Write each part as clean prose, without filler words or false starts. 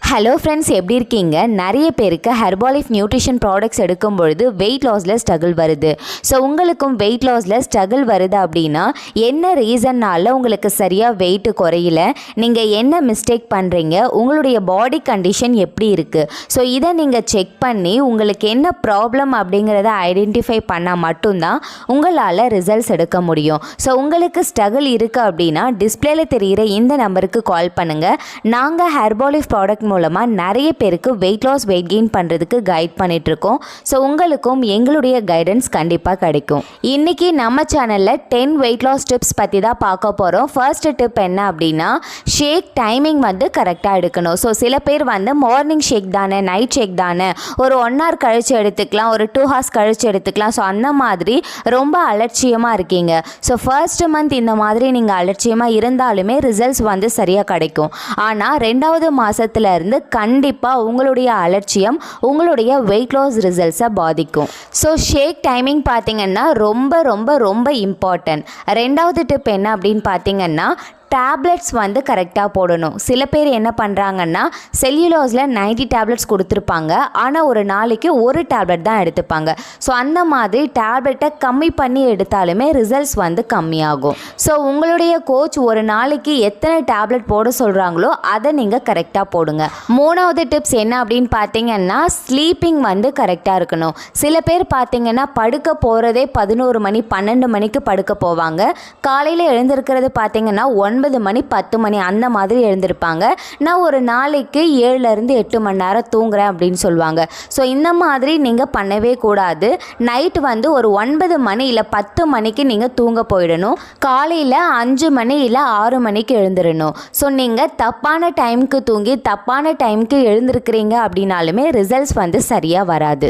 Hello friends, எப்படி இருக்கீங்க? நிறைய பேருக்கு ஹெர்பாலிஃப் நியூட்ரிஷன் ப்ராடக்ட்ஸ் எடுக்கும் பொழுது வெயிட் லாஸில் ஸ்ட்ரகிள் வருது. ஸோ உங்களுக்கும் வெயிட் லாஸில் ஸ்ட்ரகிள் வருது அப்படின்னா என்ன ரீசன்னால் உங்களுக்கு சரியாக வெயிட் குறையில, நீங்கள் என்ன மிஸ்டேக் பண்ணுறீங்க, உங்களுடைய பாடி கண்டிஷன் எப்படி இருக்குது, ஸோ இதை நீங்கள் செக் பண்ணி உங்களுக்கு என்ன ப்ராப்ளம் அப்படிங்கிறத ஐடென்டிஃபை பண்ணால் மட்டும்தான் உங்களால் ரிசல்ட்ஸ் எடுக்க முடியும். ஸோ உங்களுக்கு ஸ்ட்ரகிள் இருக்குது அப்படின்னா டிஸ்பிளேல தெரிகிற இந்த நம்பருக்கு கால் பண்ணுங்கள். நாங்கள் ஹெர்பாலிஃப் ப்ராடக்ட் மூலமாக நிறைய பேருக்கு வெயிட் லாஸ் வெயிட் கெயின் பண்ணுறதுக்கு கைட் பண்ணிகிட்ருக்கோம். ஸோ உங்களுக்கும் எங்களுடைய கைடன்ஸ் கண்டிப்பாக கிடைக்கும். இன்றைக்கி நம்ம சேனலில் 10 வெயிட் லாஸ் டிப்ஸ் பற்றி தான் பார்க்க போகிறோம். ஃபர்ஸ்ட் டிப் என்ன அப்படின்னா, ஷேக் டைமிங் கரெக்டாக எடுக்கணும். ஸோ சில பேர் மார்னிங் ஷேக் தானே, நைட் ஷேக் தானே, ஒரு 1 hour கழித்து எடுத்துக்கலாம், ஒரு 2 hours கழித்து எடுத்துக்கலாம். ஸோ அந்த மாதிரி ரொம்ப அலட்சியமாக இருக்கீங்க. ஸோ ஃபர்ஸ்ட் மந்த் இந்த மாதிரி நீங்கள் அலட்சியமாக இருந்தாலுமே ரிசல்ட்ஸ் சரியாக கிடைக்கும். ஆனால் 2வது மாதத்துல இருந்து கண்டிப்பாக உங்களுடைய அலட்சியம் உங்களுடைய வெயிட் லாஸ் ரிசல்ட்ஸை பாதிக்கும். ஸோ ஷேக் டைமிங் பார்த்தீங்கன்னா ரொம்ப ரொம்ப ரொம்ப இம்பார்ட்டன்ட். 2வது டிப் என்ன அப்படின்னு பார்த்தீங்கன்னா, டேப்லெட்ஸ் கரெக்டாக போடணும். சில பேர் என்ன பண்ணுறாங்கன்னா, செல்லுலோஸில் 90 டேப்லெட்ஸ் கொடுத்துருப்பாங்க, ஆனால் ஒரு நாளைக்கு ஒரு டேப்லெட் தான் எடுத்துப்பாங்க. ஸோ அந்த மாதிரி டேப்லெட்டை கம்மி பண்ணி எடுத்தாலுமே ரிசல்ட்ஸ் கம்மியாகும். ஸோ உங்களுடைய கோச் ஒரு நாளைக்கு எத்தனை டேப்லெட் போட சொல்கிறாங்களோ அதை நீங்கள் கரெக்டாக போடுங்க. 3வது டிப்ஸ் என்ன அப்படின்னு பார்த்தீங்கன்னா, ஸ்லீப்பிங் கரெக்டாக இருக்கணும். சில பேர் பார்த்தீங்கன்னா படுக்க போகிறதே 11 மணி 12 மணிக்கு படுக்க போவாங்க. காலையில் எழுந்திருக்கிறது பார்த்தீங்கன்னா 9 மணி 10 மணி அந்த மாதிரி எழுந்திருப்பாங்க. நான் ஒரு நாளைக்கு 7-8 மணி நேரம் தூங்குறேன் அப்படின்னு சொல்லுவாங்க. ஸோ இந்த மாதிரி நீங்கள் பண்ணவே கூடாது. நைட் ஒரு 9 மணி இல்லை 10 மணிக்கு நீங்கள் தூங்க போயிடணும். காலையில் 5 மணி இல்லை 6 மணிக்கு எழுந்திரணும். ஸோ நீங்கள் தப்பான டைமுக்கு தூங்கி தப்பான டைமுக்கு எழுந்திருக்கிறீங்க அப்படின்னாலுமே ரிசல்ட்ஸ் சரியாக வராது.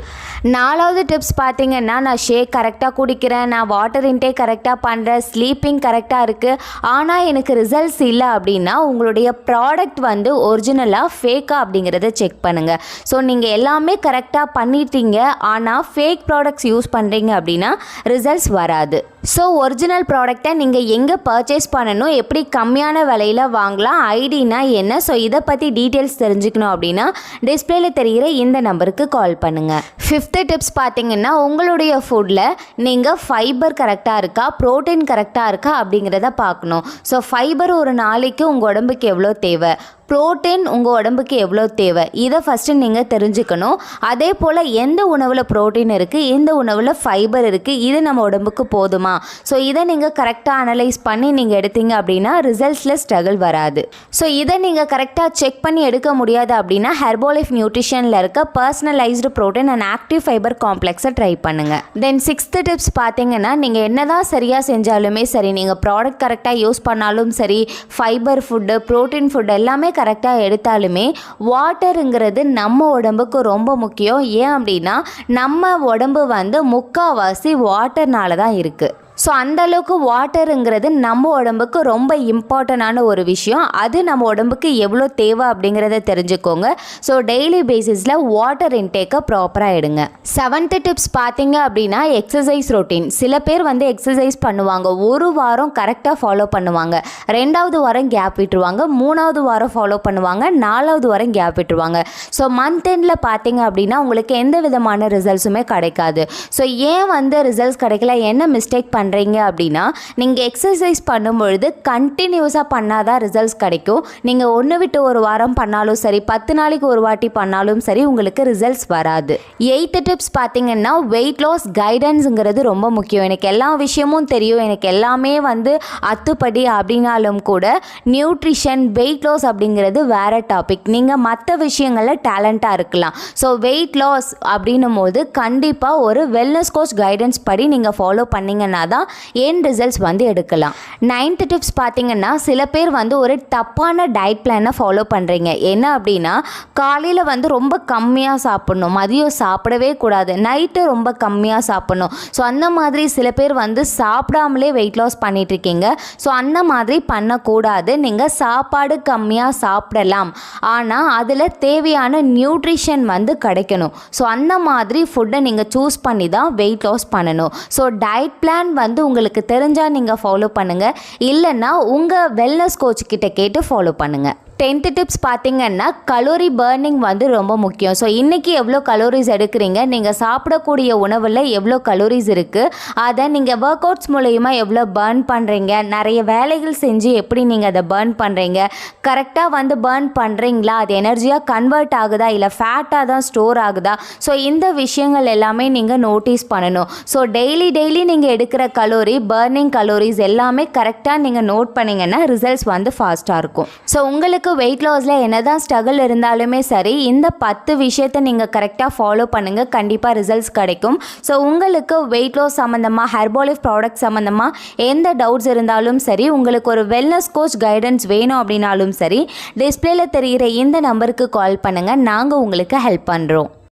4வது டிப்ஸ் பார்த்தீங்கன்னா, நான் ஷேக் கரெக்டாக குடிக்கிறேன், நான் வாட்டர் இன்டேக் கரெக்டாக பண்ணுறேன், ஸ்லீப்பிங் கரெக்டாக இருக்குது, ஆனால் எனக்கு ரிசல்ட்ஸ் இல்லை அப்படின்னா உங்களுடைய ப்ராடக்ட் ஒரிஜினலாக ஃபேக்கா அப்படிங்கிறத செக் பண்ணுங்கள். ஸோ நீங்கள் எல்லாமே கரெக்டாக பண்ணிட்டீங்க, ஆனால் ஃபேக் ப்ராடக்ட்ஸ் யூஸ் பண்ணுறீங்க அப்படின்னா ரிசல்ட்ஸ் வராது. ஸோ ஒரிஜினல் ப்ராடக்டை நீங்கள் எங்கே பர்ச்சேஸ் பண்ணணும், எப்படி கம்மியான விலையில் வாங்கலாம், ஐடினா என்ன, ஸோ இதை பற்றி டீட்டெயில்ஸ் தெரிஞ்சுக்கணும் அப்படின்னா டிஸ்பிளேல தெரிகிற இந்த நம்பருக்கு கால் பண்ணுங்கள். 5th டிப்ஸ் பார்த்தீங்கன்னா, உங்களுடைய ஃபுட்டில் நீங்கள் ஃபைபர் கரெக்டாக இருக்கா, ப்ரோட்டீன் கரெக்டாக இருக்கா அப்படிங்கிறத பார்க்கணும். ஸோ ஃபைபர் ஒரு நாளைக்கு உங்கள் உடம்புக்கு எவ்வளோ தேவை, ப்ரோட்டீன் உங்கள் உடம்புக்கு எவ்வளோ தேவை, இதை ஃபஸ்ட்டு நீங்கள் தெரிஞ்சுக்கணும். அதே போல் எந்த உணவில் ப்ரோட்டீன் இருக்குது, எந்த உணவில் ஃபைபர் இருக்குது, இது நம்ம உடம்புக்கு போதுமா, ஸோ இதை நீங்கள் கரெக்டாக அனலைஸ் பண்ணி நீங்கள் எடுத்தீங்க அப்படின்னா ரிசல்ட்ஸில் ஸ்ட்ரகிள் வராது. ஸோ இதை நீங்கள் கரெக்டாக செக் பண்ணி எடுக்க முடியாது அப்படின்னா ஹெர்பாலிஃப் நியூட்ரிஷனில் இருக்க personalized protein and active fibre காம்ப்ளெக்ஸை ட்ரை பண்ணுங்கள். தென் 6th டிப்ஸ் பார்த்தீங்கன்னா, நீங்கள் என்ன தான் சரியாக செஞ்சாலுமே சரி, நீங்கள் ப்ராடக்ட் கரெக்டாக யூஸ் பண்ணாலும் சரி, ஃபைபர் ஃபுட்டு ப்ரோட்டீன் ஃபுட் எல்லாமே கரெக்டாக எடுத்தாலுமே வாட்டருங்கிறது நம்ம உடம்புக்கு ரொம்ப முக்கியம். ஏன் அப்படின்னா நம்ம உடம்பு முக்கால்வாசி வாட்டர்னால தான் இருக்குது. ஸோ அந்தளவுக்கு வாட்டருங்கிறது நம்ம உடம்புக்கு ரொம்ப இம்பார்ட்டண்டான ஒரு விஷயம். அது நம்ம உடம்புக்கு எவ்வளோ தேவை அப்படிங்கிறத தெரிஞ்சுக்கோங்க. ஸோ டெய்லி பேசிஸில் வாட்டர் இன்டேக்கை ப்ராப்பராக எடுங்க. 7th டிப்ஸ் பார்த்தீங்க அப்படின்னா, எக்ஸசைஸ் ரொட்டீன். சில பேர் எக்ஸசைஸ் பண்ணுவாங்க, ஒரு வாரம் கரெக்டாக ஃபாலோ பண்ணுவாங்க, 2வது வாரம் கேப் விட்டுருவாங்க, 3வது வாரம் ஃபாலோ பண்ணுவாங்க, 4வது வாரம் கேப் விட்டுருவாங்க. ஸோ மந்த் எண்டில் பார்த்தீங்க அப்படின்னா உங்களுக்கு எந்த விதமான ரிசல்ட்ஸுமே கிடைக்காது. ஸோ ஏன் ரிசல்ட்ஸ் கிடைக்கல, என்ன மிஸ்டேக் பண்ணுறீங்க அப்படின்னா, நீங்கள் எக்ஸசைஸ் பண்ணும்பொழுது கண்டினியூஸாக பண்ணாதான் ரிசல்ட்ஸ் கிடைக்கும். நீங்கள் ஒன்று விட்டு ஒரு வாரம் பண்ணாலும் சரி, 10 நாளைக்கு ஒரு வாட்டி பண்ணாலும் சரி, உங்களுக்கு ரிசல்ட்ஸ் வராது. 8th டிப்ஸ் பார்த்தீங்கன்னா, வெயிட் லாஸ் கைடன்ஸுங்கிறது ரொம்ப முக்கியம். எனக்கு எல்லா விஷயமும் தெரியும், எனக்கு எல்லாமே அத்துப்படி அப்படின்னாலும் கூட நியூட்ரிஷன் வெயிட் லாஸ் அப்படிங்கிறது வேற டாபிக். நீங்கள் மற்ற விஷயங்களில் டேலண்ட்டாக இருக்கலாம். ஸோ வெயிட் லாஸ் அப்படின்னும் போது கண்டிப்பாக ஒரு வெல்னஸ் கோச் கைடன்ஸ் படி நீங்கள் ஃபாலோ பண்ணிங்கன்னா தான் ஏன் ரிசல்ட்ஸ் எடுக்கலாம். 9th டிப்ஸ் பார்த்தீங்கன்னா, சில பேர் ஒரு தப்பான டயட் பிளானை ஃபாலோ பண்ணுறீங்க. என்ன அப்படின்னா, காலையில் ரொம்ப கம்மியாக சாப்பிட்ணும், மதியம் சாப்பிடவே கூடாது, நைட்டு ரொம்ப கம்மியாக சாப்பிட்ணும். ஸோ அந்த மாதிரி சில பேர் சாப்பிடாமலே வெயிட் லாஸ் பண்ணிகிட்ருக்கீங்க. ஸோ அந்த மாதிரி பண்ணக்கூடாது. நீங்கள் சாப்பாடு கம்மியாக சாப்பிடலாம், ஆனால் அதில் தேவையான நியூட்ரிஷன் கிடைக்கணும். ஸோ அந்த மாதிரி ஃபுட்டை நீங்கள் சூஸ் பண்ணி தான் வெயிட் லாஸ் பண்ணணும். ஸோ டயட் பிளான் உங்களுக்கு தெரிஞ்சால் நீங்கள் ஃபாலோ பண்ணுங்கள், இல்லைன்னா உங்கள் வெல்னஸ் கோச் கிட்ட கேட்டு ஃபாலோ பண்ணுங்கள். 10th டிப்ஸ் பார்த்தீங்கன்னா கலோரி பர்னிங் வந்து ரொம்ப முக்கியம். ஸோ இன்றைக்கி எவ்வளோ கலோரிஸ் எடுக்கிறீங்க, நீங்கள் சாப்பிடக்கூடிய உணவில் எவ்வளோ கலோரிஸ் இருக்குது, அதை நீங்கள் ஒர்க் அவுட்ஸ் மூலயமா எவ்வளோ பர்ன் பண்ணுறீங்க, நிறைய வேலைகள் செஞ்சு எப்படி நீங்கள் அதை பர்ன் பண்ணுறீங்க, கரெக்டாக வந்து பர்ன் பண்ணுறீங்களா, அது எனர்ஜியாக கன்வெர்ட் ஆகுதா இல்லை ஃபேட்டாக தான் ஸ்டோர் ஆகுதா. ஸோ இந்த விஷயங்கள் எல்லாமே நீங்கள் நோட்டீஸ் பண்ணணும். ஸோ டெய்லி நீங்கள் எடுக்கிற கலோரி, பர்னிங் கலோரிஸ் எல்லாமே கரெக்டாக நீங்கள் நோட் பண்ணிங்கன்னா ரிசல்ட்ஸ் வந்து ஃபாஸ்ட்டாக இருக்கும். ஸோ உங்களுக்கு வெயிட் லாஸில் என்னதான் ஸ்ட்ரகிள் இருந்தாலுமே சரி, இந்த 10 விஷயத்தை நீங்கள் கரெக்டாக ஃபாலோ பண்ணுங்கள், கண்டிப்பாக ரிசல்ட்ஸ் கிடைக்கும். ஸோ உங்களுக்கு வெயிட் லாஸ் சம்மந்தமாக, ஹெர்பாலிஃப் ப்ராடக்ட் சம்மந்தமாக எந்த டவுட்ஸ் இருந்தாலும் சரி, உங்களுக்கு ஒரு வெல்னஸ் கோச் கைடன்ஸ் வேணும் அப்படின்னாலும் சரி, டிஸ்பிளேல தெரிகிற இந்த நம்பருக்கு கால் பண்ணுங்கள், நாங்கள் உங்களுக்கு ஹெல்ப் பண்ணுறோம்.